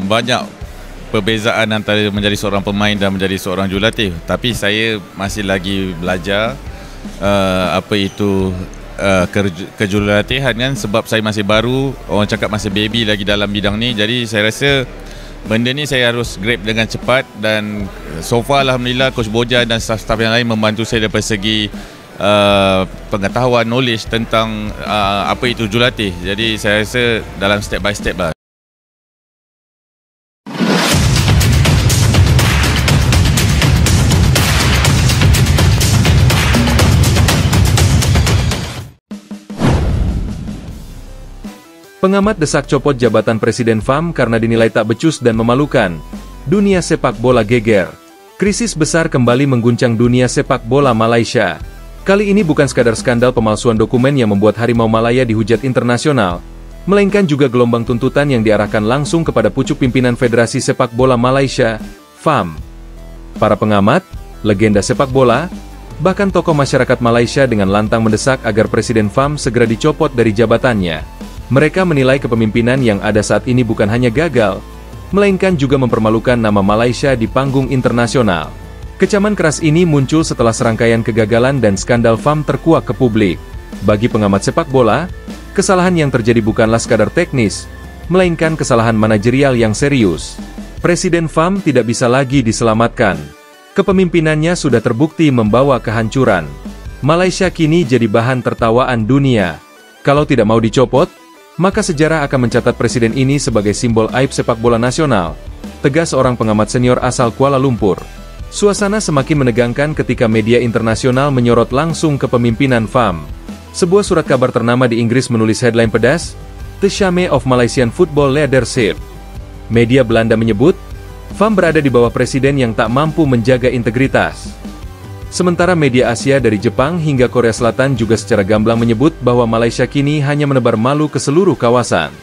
Banyak perbezaan antara menjadi seorang pemain dan menjadi seorang jurulatih. Tapi saya masih lagi belajar apa itu kejurulatihan kan, sebab saya masih baru, orang cakap masih baby lagi dalam bidang ni. Jadi saya rasa benda ni saya harus grab dengan cepat, dan so far alhamdulillah Coach Bojan dan staff-staff yang lain membantu saya dari segi pengetahuan, knowledge tentang apa itu jurulatih. Jadi saya rasa dalam step by step lah. Pengamat desak copot jabatan Presiden FAM karena dinilai tak becus dan memalukan. Dunia sepak bola geger. Krisis besar kembali mengguncang dunia sepak bola Malaysia. Kali ini bukan sekadar skandal pemalsuan dokumen yang membuat Harimau Malaya dihujat internasional, melainkan juga gelombang tuntutan yang diarahkan langsung kepada pucuk pimpinan Federasi Sepak Bola Malaysia, FAM. Para pengamat, legenda sepak bola, bahkan tokoh masyarakat Malaysia dengan lantang mendesak agar Presiden FAM segera dicopot dari jabatannya. Mereka menilai kepemimpinan yang ada saat ini bukan hanya gagal, melainkan juga mempermalukan nama Malaysia di panggung internasional. Kecaman keras ini muncul setelah serangkaian kegagalan dan skandal FAM terkuak ke publik. Bagi pengamat sepak bola, kesalahan yang terjadi bukanlah sekadar teknis, melainkan kesalahan manajerial yang serius. Presiden FAM tidak bisa lagi diselamatkan. Kepemimpinannya sudah terbukti membawa kehancuran. Malaysia kini jadi bahan tertawaan dunia. Kalau tidak mau dicopot, maka sejarah akan mencatat presiden ini sebagai simbol aib sepak bola nasional, tegas seorang pengamat senior asal Kuala Lumpur. Suasana semakin menegangkan ketika media internasional menyorot langsung kepemimpinan FAM. Sebuah surat kabar ternama di Inggris menulis headline pedas, "The Shame of Malaysian Football Leadership." Media Belanda menyebut, FAM berada di bawah presiden yang tak mampu menjaga integritas. Sementara media Asia dari Jepang hingga Korea Selatan juga secara gamblang menyebut bahwa Malaysia kini hanya menebar malu ke seluruh kawasan.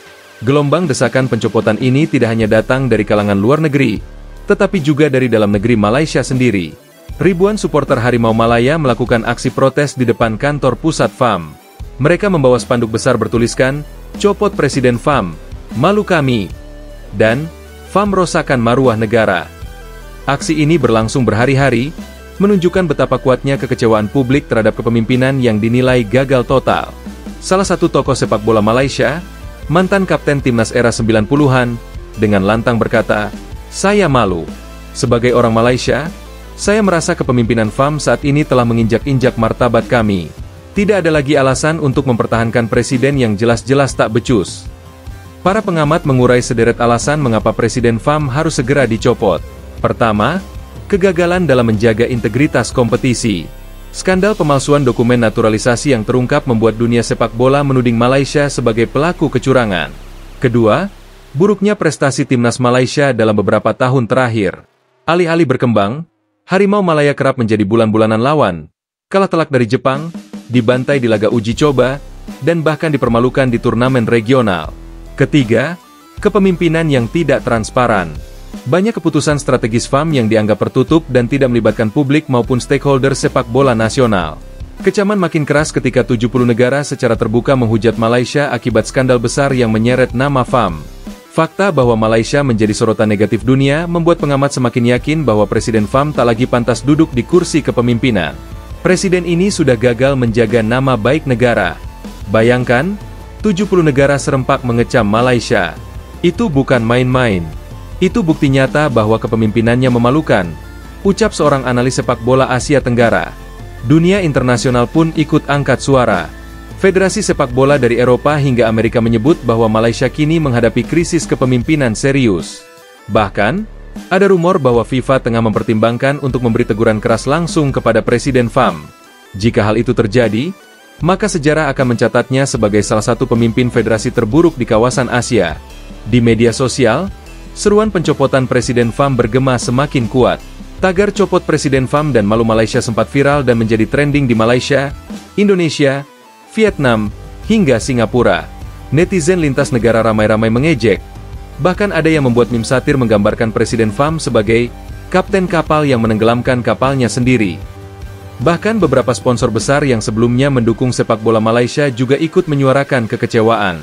Gelombang desakan pencopotan ini tidak hanya datang dari kalangan luar negeri, tetapi juga dari dalam negeri Malaysia sendiri. Ribuan supporter Harimau Malaya melakukan aksi protes di depan kantor pusat FAM. Mereka membawa spanduk besar bertuliskan, "Copot Presiden FAM, malu kami," dan "FAM rosakan maruah negara." Aksi ini berlangsung berhari-hari, menunjukkan betapa kuatnya kekecewaan publik terhadap kepemimpinan yang dinilai gagal total. Salah satu tokoh sepak bola Malaysia, mantan kapten timnas era 90-an, dengan lantang berkata, "Saya malu. Sebagai orang Malaysia, saya merasa kepemimpinan FAM saat ini telah menginjak-injak martabat kami. Tidak ada lagi alasan untuk mempertahankan presiden yang jelas-jelas tak becus." Para pengamat mengurai sederet alasan mengapa Presiden FAM harus segera dicopot. Pertama, kegagalan dalam menjaga integritas kompetisi. Skandal pemalsuan dokumen naturalisasi yang terungkap membuat dunia sepak bola menuding Malaysia sebagai pelaku kecurangan. Kedua, buruknya prestasi timnas Malaysia dalam beberapa tahun terakhir. Alih-alih berkembang, Harimau Malaya kerap menjadi bulan-bulanan lawan, kalah telak dari Jepang, dibantai di laga uji coba, dan bahkan dipermalukan di turnamen regional. Ketiga, kepemimpinan yang tidak transparan. Banyak keputusan strategis FAM yang dianggap tertutup dan tidak melibatkan publik maupun stakeholder sepak bola nasional. Kecaman makin keras ketika 70 negara secara terbuka menghujat Malaysia akibat skandal besar yang menyeret nama FAM. Fakta bahwa Malaysia menjadi sorotan negatif dunia membuat pengamat semakin yakin bahwa Presiden FAM tak lagi pantas duduk di kursi kepemimpinan. Presiden ini sudah gagal menjaga nama baik negara. Bayangkan, 70 negara serempak mengecam Malaysia. Itu bukan main-main. Itu bukti nyata bahwa kepemimpinannya memalukan, ucap seorang analis sepak bola Asia Tenggara. Dunia internasional pun ikut angkat suara. Federasi sepak bola dari Eropa hingga Amerika menyebut bahwa Malaysia kini menghadapi krisis kepemimpinan serius. Bahkan, ada rumor bahwa FIFA tengah mempertimbangkan untuk memberi teguran keras langsung kepada Presiden FAM. Jika hal itu terjadi, maka sejarah akan mencatatnya sebagai salah satu pemimpin federasi terburuk di kawasan Asia. Di media sosial, seruan pencopotan Presiden FAM bergema semakin kuat. Tagar copot Presiden FAM dan malu Malaysia sempat viral dan menjadi trending di Malaysia, Indonesia, Vietnam, hingga Singapura. Netizen lintas negara ramai-ramai mengejek. Bahkan ada yang membuat meme satir menggambarkan Presiden FAM sebagai kapten kapal yang menenggelamkan kapalnya sendiri. Bahkan beberapa sponsor besar yang sebelumnya mendukung sepak bola Malaysia juga ikut menyuarakan kekecewaan.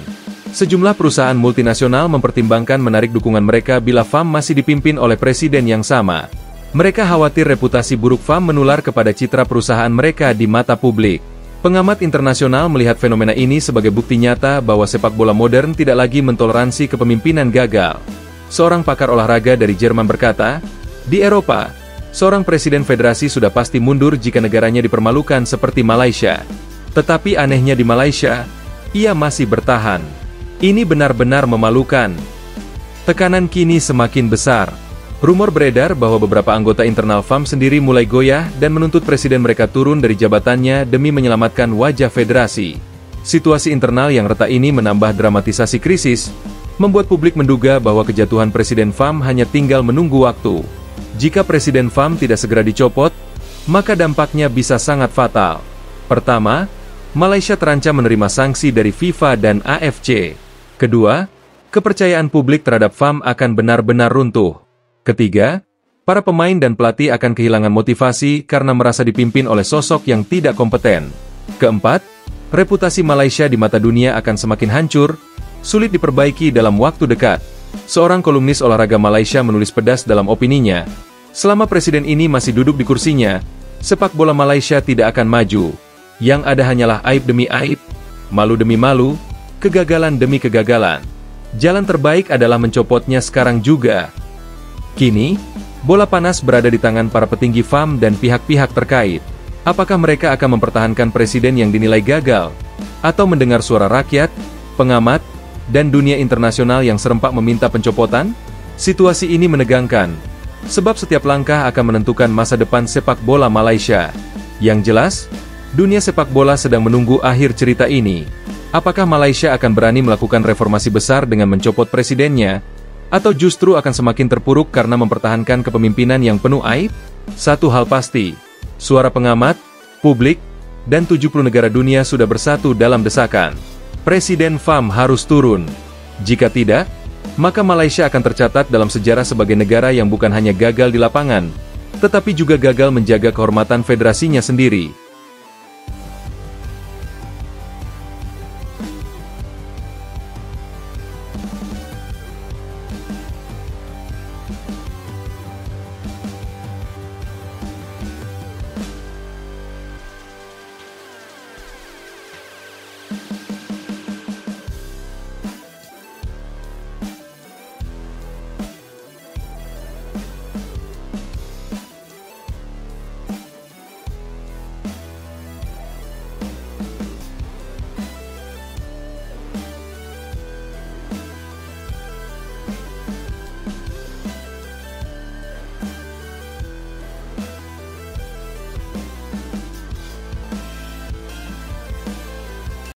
Sejumlah perusahaan multinasional mempertimbangkan menarik dukungan mereka bila FAM masih dipimpin oleh presiden yang sama. Mereka khawatir reputasi buruk FAM menular kepada citra perusahaan mereka di mata publik. Pengamat internasional melihat fenomena ini sebagai bukti nyata bahwa sepak bola modern tidak lagi mentoleransi kepemimpinan gagal. Seorang pakar olahraga dari Jerman berkata, di Eropa, seorang presiden federasi sudah pasti mundur jika negaranya dipermalukan seperti Malaysia. Tetapi anehnya di Malaysia, ia masih bertahan. Ini benar-benar memalukan. Tekanan kini semakin besar. Rumor beredar bahwa beberapa anggota internal FAM sendiri mulai goyah dan menuntut presiden mereka turun dari jabatannya demi menyelamatkan wajah federasi. Situasi internal yang retak ini menambah dramatisasi krisis, membuat publik menduga bahwa kejatuhan presiden FAM hanya tinggal menunggu waktu. Jika presiden FAM tidak segera dicopot, maka dampaknya bisa sangat fatal. Pertama, Malaysia terancam menerima sanksi dari FIFA dan AFC. Kedua, kepercayaan publik terhadap FAM akan benar-benar runtuh. Ketiga, para pemain dan pelatih akan kehilangan motivasi karena merasa dipimpin oleh sosok yang tidak kompeten. Keempat, reputasi Malaysia di mata dunia akan semakin hancur, sulit diperbaiki dalam waktu dekat. Seorang kolumnis olahraga Malaysia menulis pedas dalam opininya, selama presiden ini masih duduk di kursinya, sepak bola Malaysia tidak akan maju. Yang ada hanyalah aib demi aib, malu demi malu, kegagalan demi kegagalan. Jalan terbaik adalah mencopotnya sekarang juga. Kini, bola panas berada di tangan para petinggi FAM dan pihak-pihak terkait. Apakah mereka akan mempertahankan presiden yang dinilai gagal? Atau mendengar suara rakyat, pengamat, dan dunia internasional yang serempak meminta pencopotan? Situasi ini menegangkan, sebab setiap langkah akan menentukan masa depan sepak bola Malaysia. Yang jelas, dunia sepak bola sedang menunggu akhir cerita ini. Apakah Malaysia akan berani melakukan reformasi besar dengan mencopot presidennya? Atau justru akan semakin terpuruk karena mempertahankan kepemimpinan yang penuh aib? Satu hal pasti, suara pengamat, publik, dan 70 negara dunia sudah bersatu dalam desakan. Presiden FAM harus turun. Jika tidak, maka Malaysia akan tercatat dalam sejarah sebagai negara yang bukan hanya gagal di lapangan, tetapi juga gagal menjaga kehormatan federasinya sendiri.